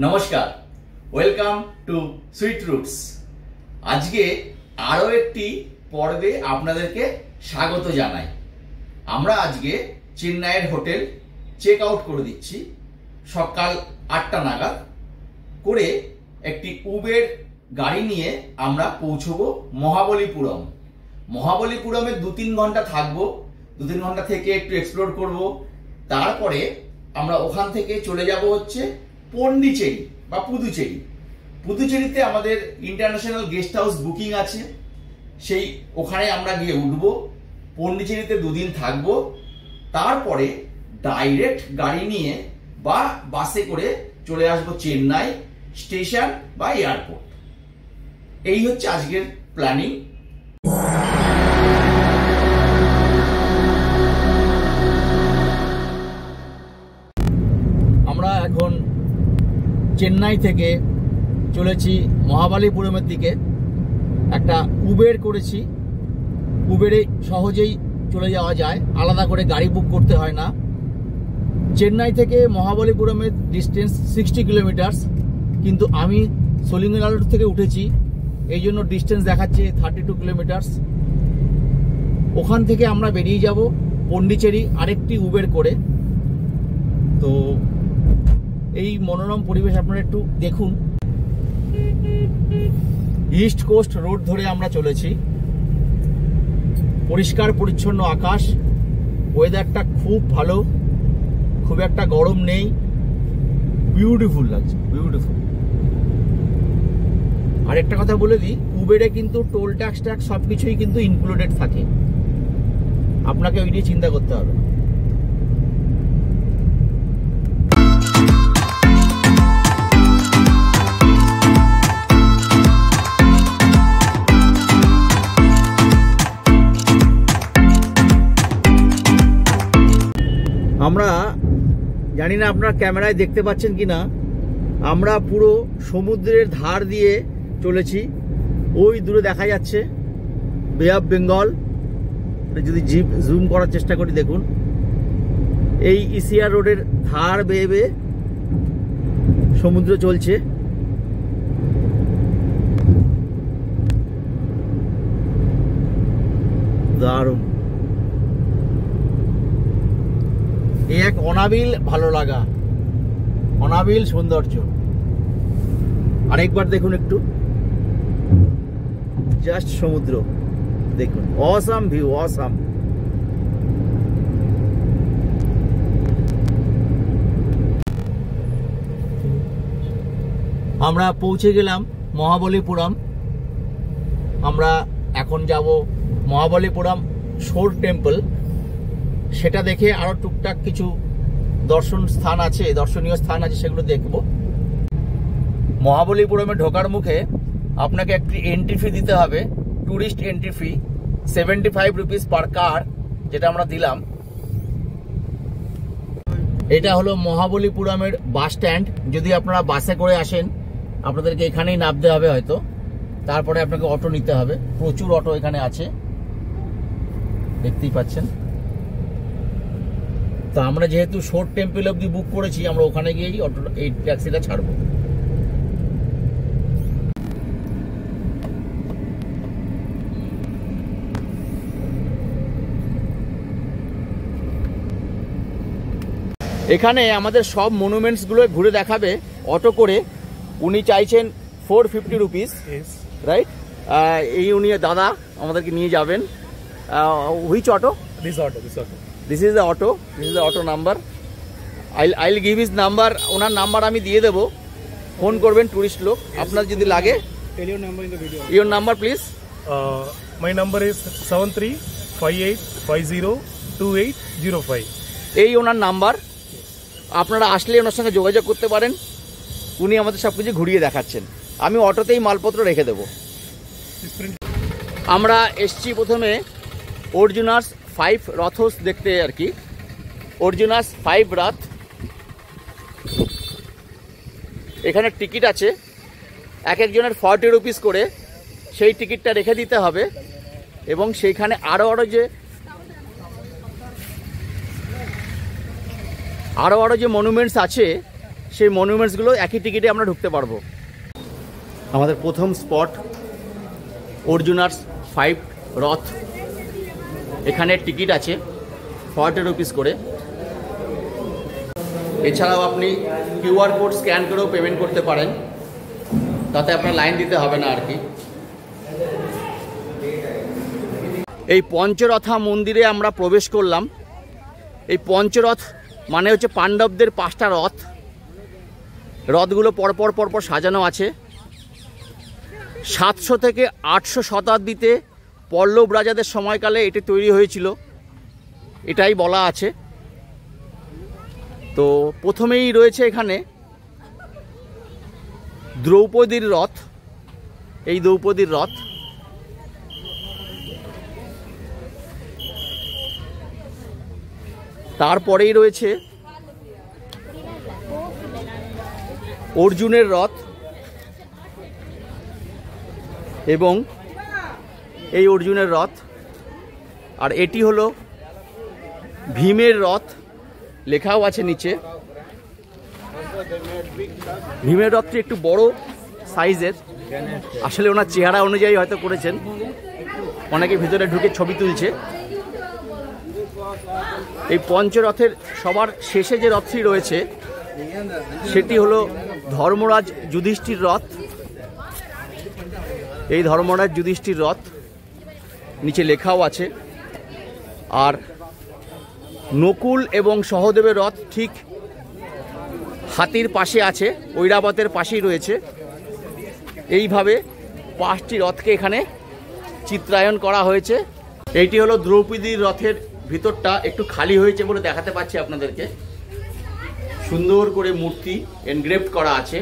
নমস্কার, welcome to sweet roots. আজকে আরো একটি পর্বে আপনাদেরকে স্বাগত জানাই। আমরা আজকে চেন্নাইয়ের হোটেল চেক আউট করে দিচ্ছি সকাল 8টা নাগাদ করে একটি উবের গাড়ি নিয়ে আমরা পৌঁছবো মহাবলীপুরম। মহাবলীপুরমে 2-3 ঘন্টা থাকবো। 2-3 ঘন্টা থেকে একটু এক্সপ্লোর করব। তারপরে আমরা ওখান থেকে চলে যাব হচ্ছে পন্ডিচেরি বা পুদুচেরি। পুদুচেরিতে আমাদের ইন্টারন্যাশনাল গেস্ট হাউস বুকিং আছে, সেই ওখানে আমরা গিয়ে উঠবো। পন্ডিচেরিতে 2 দিন থাকবো। তারপরে ডাইরেক্ট গাড়ি নিয়ে বা বাসে করে চলে আসবো চেন্নাই স্টেশন বা এয়ারপোর্ট। এই হচ্ছে আজকের প্ল্যানিং। আমরা এখন চেন্নাই থেকে চলেছি মহাবলীপুরমের দিকে। একটা উবের করেছি, উবেরে সহজেই চলে যাওয়া যায়, আলাদা করে গাড়ি বুক করতে হয় না। চেন্নাই থেকে মহাবলীপুরমের ডিস্টেন্স 60 কিলোমিটার্স, কিন্তু আমি সলিঙ্গনালুর থেকে উঠেছি, এই জন্য ডিস্টেন্স দেখাচ্ছে 32 কিলোমিটার্স। ওখান থেকে আমরা বেরিয়ে যাব পন্ডিচেরি আরেকটি উবের করে। তো এই মনোরম পরিবেশ আপনারা একটু দেখুন। ইস্ট কোস্ট রোড ধরে আমরা চলেছি। পরিষ্কার পরিচ্ছন্ন আকাশ, ওয়েদারটা খুব ভালো, খুব একটা গরম নেই, বিউটিফুল লাগছে, বিউটিফুল। আর একটা কথা বলে দিই, উবেরে কিন্তু টোল ট্যাক্স সবকিছুই কিন্তু ইনক্লুডেড থাকে, আপনাকে ওই নিয়ে চিন্তা করতে হবে। আমরা জানি না আপনারা ক্যামেরায় দেখতে পাচ্ছেন কিনা, আমরা পুরো সমুদ্রের ধার দিয়ে চলেছি। ওই দূরে দেখা যাচ্ছে বে অফ বেঙ্গল। যদি জুম করার চেষ্টা করি, দেখুন এই ইসিআর রোডের ধার বেয়ে বেয়ে সমুদ্র চলছে। দারুণ, এই এক অনাবিল ভালো লাগা, অনাবিল সৌন্দর্য। আরেকবার দেখুন একটু, জাস্ট সমুদ্র দেখুন, অসাম ভিউ, অসাম। আমরা পৌঁছে গেলাম মহাবলীপুরম। আমরা এখন যাব মহাবলীপুরম শোর টেম্পল। সেটা দেখে আরো টুকটাক কিছু দর্শনীয় স্থান আছে, সেগুলো দেখব। মহাবলীপুরমে ঢোকার মুখে আপনাকে একটি এন্ট্রি ফি দিতে হবে, tourist entry fee 75 rupees per car, যেটা আমরা দিলাম। এটা হলো মহাবলীপুরমের বাস স্ট্যান্ড। যদি আপনারা বাসে করে আসেন, আপনাদেরকে এখানেই নামতে হবে হয়তো, তারপরে আপনাকে অটো নিতে হবে। প্রচুর অটো এখানে আছে, দেখতেই পাচ্ছেন। তো আমরা যেহেতু শোর টেম্পল অবধি বুক করেছি, আমরা ওখানে গিয়েই এই ট্যাক্সিটা ছাড়বো। এখানে আমাদের সব মনুমেন্টস গুলো ঘুরে দেখাবে অটো করে। উনি চাইছেন 450 রুপিস, রাইট? এই উনি দাদা আমাদেরকে নিয়ে যাবেন। Which auto? This auto. This is the auto. This is the auto number. I'll give his number. Owner number আমি দিয়ে দেবো, ফোন করবেন টুরিস্ট লোক আপনার যদি লাগে। Tell your number in the video. Your number please. My number is 7358502805. এই ওনার number, আপনারা আসলে ওনার সঙ্গে যোগাযোগ করতে পারেন। উনি আমাদের সব কিছু ঘুরিয়ে দেখাচ্ছেন। আমি অটোতেই মালপত্র রেখে দেবো। আমরা এসছি প্রথমে অর্জুনাস 5 রথস দেখতে আর কি। অর্জুনাস 5 রথ, এখানে টিকিট আছে এক একজনের 40 রুপিস করে। সেই টিকিটটা রেখে দিতে হবে এবং সেইখানে আরও যে মনুমেন্টস আছে সেই মনুমেন্টসগুলো একই টিকিটে আমরা ঢুকতে পারবো। আমাদের প্রথম স্পট অর্জুনার্স 5 রথ। এখানে টিকিট আছে 40 রুপিস করে। এছাড়াও আপনি কিউআর কোড স্ক্যান করেও পেমেন্ট করতে পারেন, তাতে আপনার লাইন দিতে হবে না আর কি। এই পঞ্চরথা মন্দিরে আমরা প্রবেশ করলাম। এই পঞ্চরথ মানে হচ্ছে পাণ্ডবদের 5টা রথ। রথগুলো পরপর পরপর সাজানো আছে। 700 থেকে 800 শতাব্দীতে পল্লব রাজাদের সময়কালে এটি তৈরি হয়েছিল, এটাই বলা আছে। তো প্রথমেই রয়েছে এখানে দ্রৌপদীর রথ। এই দ্রৌপদীর রথ তারপরেই রয়েছে অর্জুনের রথ এবং এই অর্জুনের রথ। আর এটি হলো ভীমের রথ, লেখাও আছে নিচে। ভীমের রথটি একটু বড় সাইজের, আসলে ওনার চেহারা অনুযায়ী হয়তো করেছেন। অনেকে ভিতরে ঢুকে ছবি তুলছে। এই পঞ্চরথের সবার শেষে যে রথটি রয়েছে সেটি হলো ধর্মরাজ যুধিষ্ঠির রথ। এই ধর্মরাজ যুধিষ্ঠির রথ, নিচে লেখাও আছে। আর নকুল এবং সহদেবের রথ ঠিক হাতির পাশে আছে, ঐরাবতের পাশেই রয়েছে। এইভাবে 5টি রথকে এখানে চিত্রায়ন করা হয়েছে। এইটি হলো দ্রৌপদীর রথের ভিতরটা, একটু খালি হয়েছে বলে দেখাতে পাচ্ছি আপনাদেরকে। সুন্দর করে মূর্তি এনগ্রেভড করা আছে।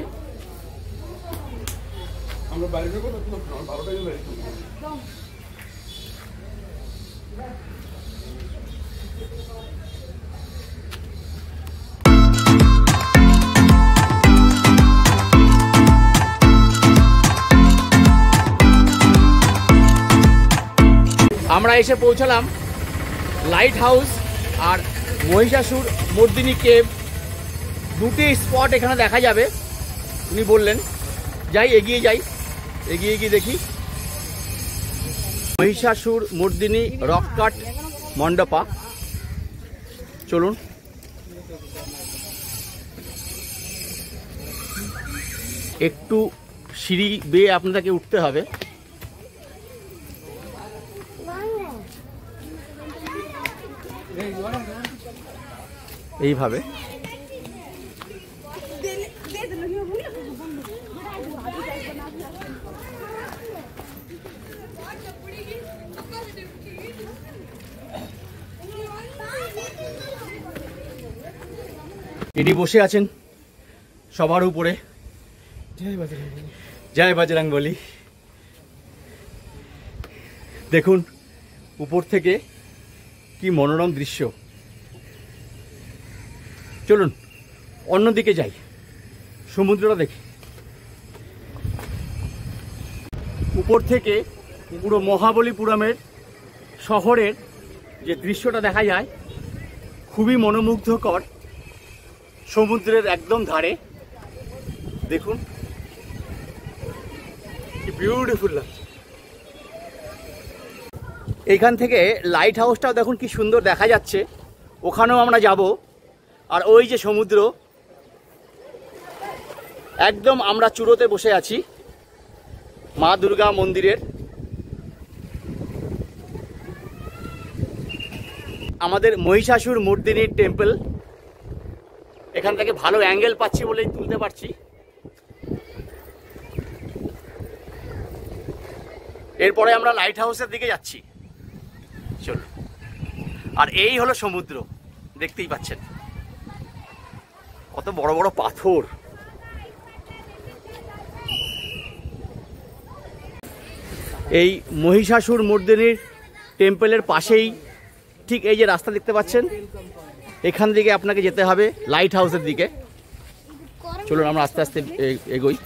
আমরা এসে পৌঁছালাম লাইট হাউস আর মহিষাসুর মর্দিনী কেভ। দুটি স্পট এখানে দেখা যাবে উনি বললেন। যাই, এগিয়ে যাই, এগিয়ে গিয়ে দেখি। মহিষাসুর মর্দিনী রক কাট মণ্ডপা, চলুন। একটু সিঁড়ি বেয়ে আপনাদেরকে উঠতে হবে। এইভাবে এটি বসে আছেন সবার উপরে। জয় বজরং বলি। দেখুন উপর থেকে কি মনোরম দৃশ্য। চলুন অন্যদিকে যাই, সমুদ্রটা দেখি। উপর থেকে পুরো মহাবলীপুরমের শহরের যে দৃশ্যটা দেখা যায় খুবই মনোমুগ্ধকর। সমুদ্রের একদম ধারে দেখুন কি বিউটিফুল লাগছে। এইখান থেকে লাইট হাউসটাও দেখুন কি সুন্দর দেখা যাচ্ছে, ওখানেও আমরা যাব। আর ওই যে সমুদ্র, একদম আমরা চূড়োতে বসে আছি মা দুর্গা মন্দিরের। আমাদের মহিষাসুর মর্দিনীর টেম্পল, এখান থেকে ভালো অ্যাঙ্গেল পাচ্ছি বলেই তুলতে পারছি। এরপরে আমরা লাইট হাউসের দিকে যাচ্ছি, চলো। আর এই হলো সমুদ্র, দেখতেই পাচ্ছেন কত বড় বড় পাথর। এই মহিষাসুর মর্দিনীর টেম্পলের পাশেই ঠিক এই যে রাস্তা দেখতে পাচ্ছেন, এখান থেকে আপনাকে যেতে হবে লাইট হাউসের দিকে। চলুন আমরা আস্তে আস্তে এগোই।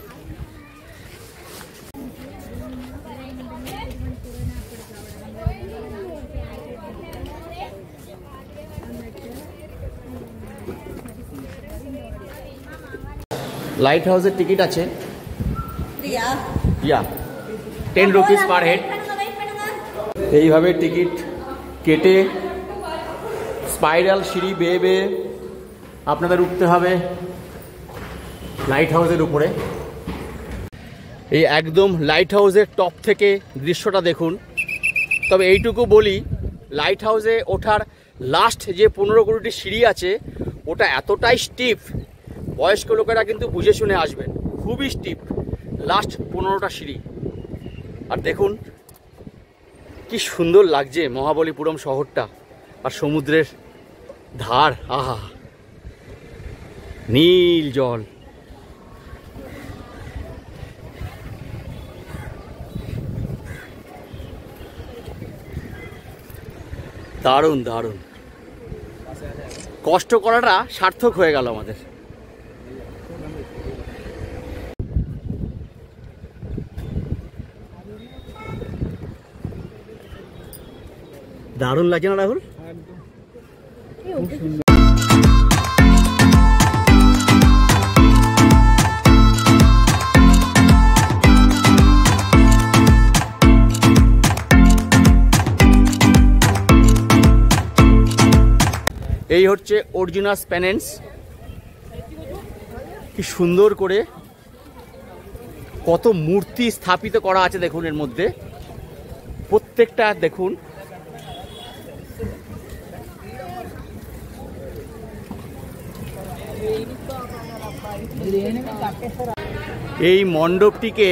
লাইট হাউসের টিকিট আছে ইয়া 10 রুপিস পার হেড। এইভাবে টিকিট কেটে স্পাইরাল সিঁড়ি বেয়ে বেয়ে আপনাদের উঠতে হবে লাইট হাউসের উপরে। এই একদম লাইট হাউসের টপ থেকে দৃশ্যটা দেখুন। তবে এইটুকু বলি, লাইট হাউসে ওঠার লাস্ট যে 15-20টি সিঁড়ি আছে ওটা এতটাই স্টিপ, বয়স্ক লোকেরা কিন্তু বুঝে শুনে আসবেন, খুবই স্টিপ লাস্ট 15টা সিঁড়ি। আর দেখুন কি সুন্দর লাগছে মহাবলীপুরম শহরটা আর সমুদ্রের ধার, আহা নীল জল। দারুণ দারুণ, কষ্ট করাটা সার্থক হয়ে গেল আমাদের। দারুণ লাগছে না রাহুল? এই হচ্ছে অর্জুনাস পেনেন্স। কি সুন্দর করে কত মূর্তি স্থাপিত করা আছে দেখুন এর মধ্যে, প্রত্যেকটা দেখুন। এই মণ্ডপটিকে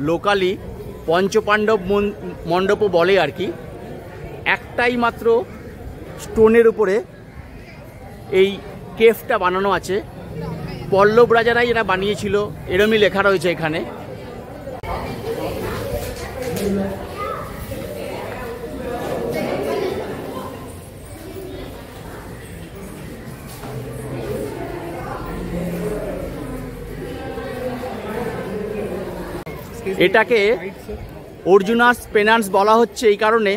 লোকালি পঞ্চপাণ্ডব মণ্ডপও বলে আর কি। একটাই মাত্র স্টোনের উপরে এই কেফটা বানানো আছে, পল্লব রাজারাই এরা বানিয়েছিল, এরমই লেখা রয়েছে এখানে। এটাকে অর্জুনাস পেনান্স বলা হচ্ছে এই কারণে,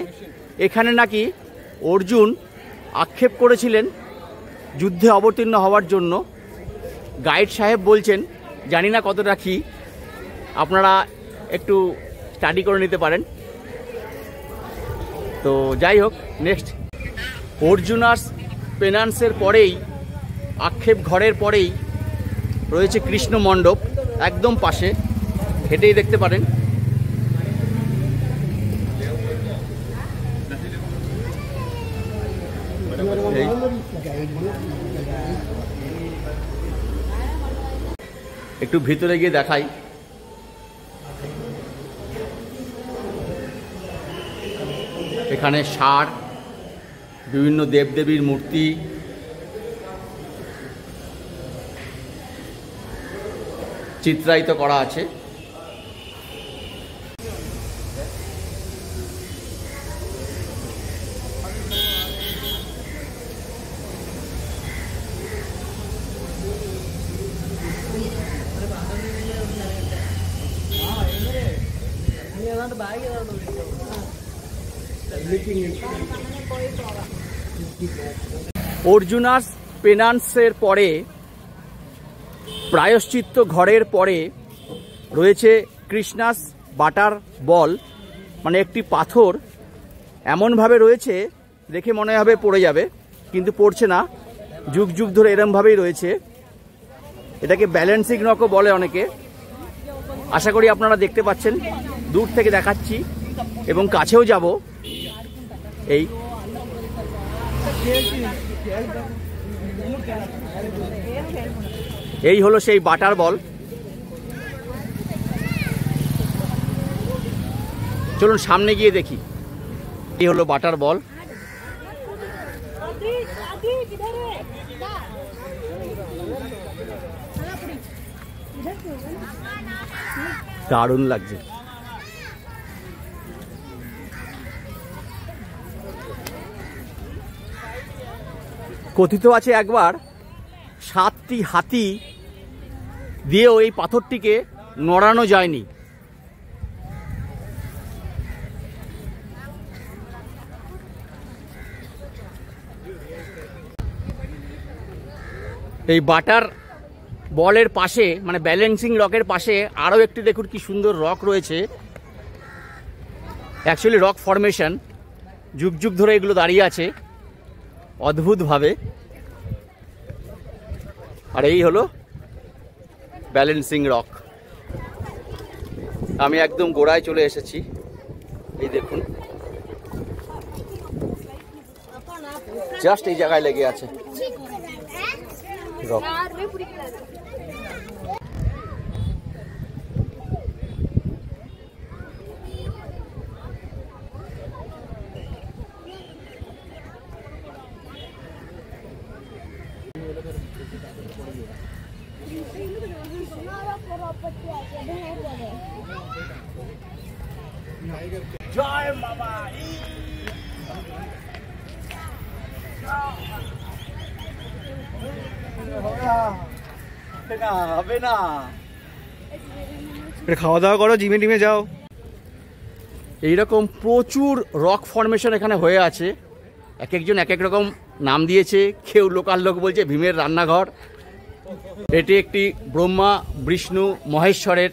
এখানে নাকি অর্জুন আক্ষেপ করেছিলেন যুদ্ধে অবতীর্ণ হওয়ার জন্য। গাইড সাহেব বলছেন, জানি না কতটা কি, আপনারা একটু স্টাডি করে নিতে পারেন। তো যাই হোক, নেক্সট অর্জুনাস পেনান্সের পরেই, আক্ষেপ ঘরের পরেই রয়েছে কৃষ্ণ মণ্ডপ, একদম পাশে, হেঁটেই দেখতে পারেন। একটু ভিতরে গিয়ে দেখাই। এখানে ষাঁড়, বিভিন্ন দেবদেবীর মূর্তি, চিত্রায়িত করা আছে। অর্জুনাস পেনান্সের পরে, প্রায়শ্চিত্ত ঘরের পরে রয়েছে কৃষ্ণাস বাটার বল, মানে একটি পাথর এমনভাবে রয়েছে দেখে মনে হবে পড়ে যাবে, কিন্তু পড়ছে না, যুগ যুগ ধরে এরমভাবেই রয়েছে। এটাকে ব্যালেন্সিং রকও বলে অনেকে। আশা করি আপনারা দেখতে পাচ্ছেন, দূর থেকে দেখাচ্ছি এবং কাছেও যাব। এই হলো সেই বাটার বল। চলুন সামনে গিয়ে দেখি। এই হলো বাটার বল। দারুণ লাগছে। কথিত আছে একবার 7টি হাতি দিয়েও এই পাথরটিকে নড়ানো যায়নি। এই বাটার বলের পাশে মানে ব্যালেন্সিং রকের পাশে আরও একটি দেখুন কি সুন্দর রক রয়েছে। অ্যাকচুয়ালি রক ফরমেশন, যুগ যুগ ধরে এগুলো দাঁড়িয়ে আছে অদ্ভুতভাবে। আর এই হলো ব্যালেন্সিং রক। আমি একদম গোড়ায় চলে এসেছি, এই দেখুন জাস্ট এই জায়গায় লেগে আছে রক। জয় বাবা। হবে না, খাওয়া দাওয়া করো, জিমে টিমে যাও। এইরকম প্রচুর রক ফরমেশন এখানে হয়ে আছে। এক একজন এক এক রকম নাম দিয়েছে। কেউ লোকাল লোক বলছে ভীমের রান্নাঘর। এটি একটি ব্রহ্মা বিষ্ণু মহেশ্বরের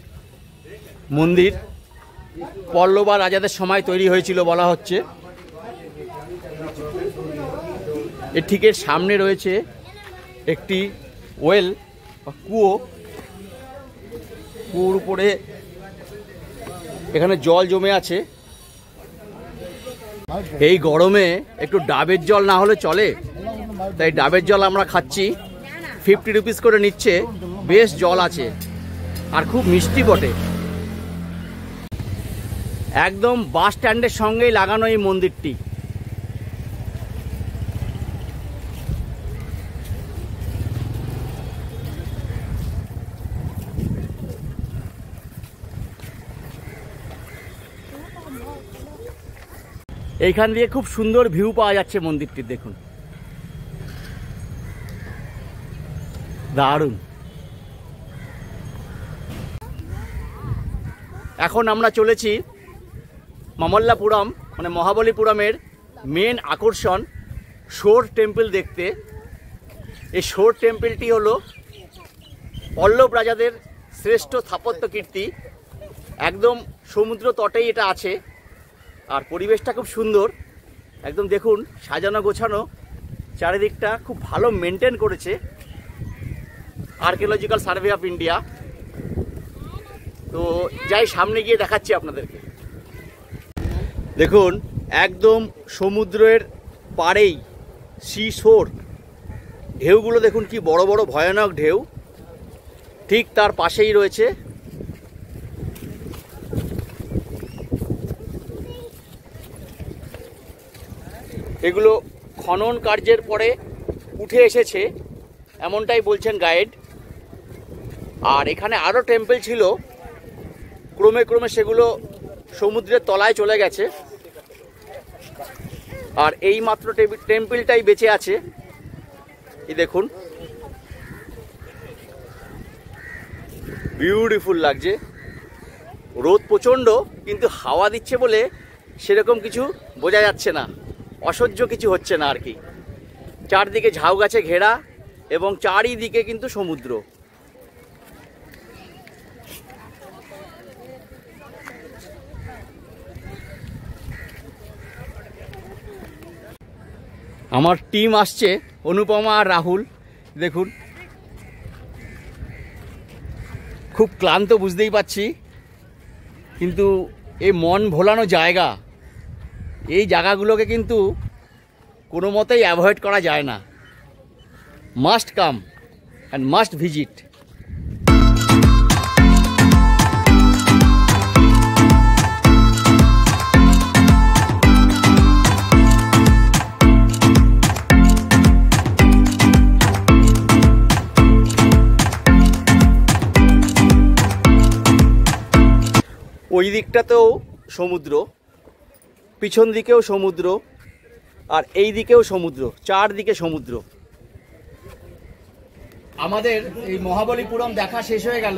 মন্দির, পল্লব রাজাদের সময় তৈরি হয়েছিল বলা হচ্ছে। এর ঠিক এর সামনে রয়েছে একটি ওয়েল বা কুয়ো। কুয়োর উপরে এখানে জল জমে আছে। এই গরমে একটু ডাবের জল না হলে চলে, তাই ডাবের জল আমরা খাচ্ছি। 50 রুপিস করে নিচ্ছে, বেশ জল আছে আর খুব মিষ্টি বটে। একদম বাস স্ট্যান্ডের সঙ্গেই লাগানো এই মন্দিরটি। এইখান দিয়ে খুব সুন্দর ভিউ পাওয়া যাচ্ছে মন্দিরটির, দেখুন দারুণ। এখন আমরা চলেছি মামল্লাপুরম মানে মহাবলীপুরমের মেন আকর্ষণ শোর টেম্পল দেখতে। এই শোর টেম্পলটি হলো পল্লব রাজাদের শ্রেষ্ঠ স্থাপত্য কীর্তি। একদম সমুদ্র তটেই এটা আছে আর পরিবেশটা খুব সুন্দর। একদম দেখুন সাজানো গোছানো, চারিদিকটা খুব ভালো মেনটেন করেছে আর্কিওলজিক্যাল সার্ভে অফ ইন্ডিয়া। তো যাই সামনে গিয়ে দেখাচ্ছি আপনাদেরকে। দেখুন একদম সমুদ্রের পাড়েই সি শোর, ঢেউগুলো দেখুন কি বড় বড় ভয়ানক ঢেউ। ঠিক তার পাশেই রয়েছে এগুলো খনন কার্যের পরে উঠে এসেছে এমনটাই বলছেন গাইড। আর এখানে আরও টেম্পল ছিল, ক্রমে ক্রমে সেগুলো সমুদ্রের তলায় চলে গেছে আর এই মাত্র টেম্পলটাই বেঁচে আছে। এই দেখুন বিউটিফুল লাগছে। রোদ প্রচণ্ড, কিন্তু হাওয়া দিচ্ছে বলে সেরকম কিছু বোঝা যাচ্ছে না, অসহ্য কিছু হচ্ছে না আর কি। চারদিকে ঝাউ গাছে ঘেরা এবং চারিদিকে কিন্তু সমুদ্র। আমার টিম আসছে, অনুপমা আর রাহুল। দেখুন খুব ক্লান্ত বুঝতেই পারছি, কিন্তু এই মন ভোলানো জায়গা, এই জায়গাগুলোকে কিন্তু কোনো মতেই অ্যাভয়েড করা যায় না। Must come and must visit. ওই দিকটাতেও সমুদ্র, পিছন দিকেও সমুদ্র আর এই দিকেও সমুদ্র, চারদিকে সমুদ্র। আমাদের এই মহাবলীপুরম দেখা শেষ হয়ে গেল।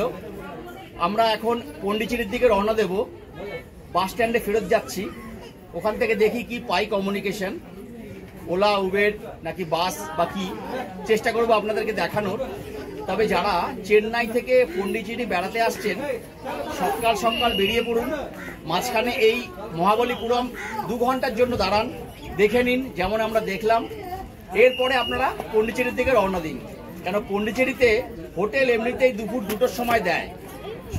আমরা এখন পন্ডিচেরির দিকে রওনা দেব। বাস স্ট্যান্ডে ফেরত যাচ্ছি, ওখান থেকে দেখি কি পাই কমিউনিকেশন, ওলা উবের নাকি বাস বা কি, চেষ্টা করবো আপনাদেরকে দেখানোর। তবে যারা চেন্নাই থেকে পন্ডিচেরি বেড়াতে আসছেন সকাল সকাল বেরিয়ে পড়ুন, মাঝখানে এই মহাবলীপুরম 2 ঘন্টার জন্য দাঁড়ান, দেখে নিন যেমন আমরা দেখলাম। এরপরে আপনারা পন্ডিচেরির দিকে রওনা দিন, কেন পন্ডিচেরিতে হোটেল এমনিতেই দুপুর 2টোর সময় দেয়,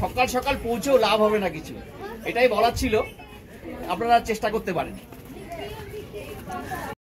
সকাল সকাল পৌঁছেও লাভ হবে না কিছু। এটাই বলার ছিল, আপনারা চেষ্টা করতে পারেন।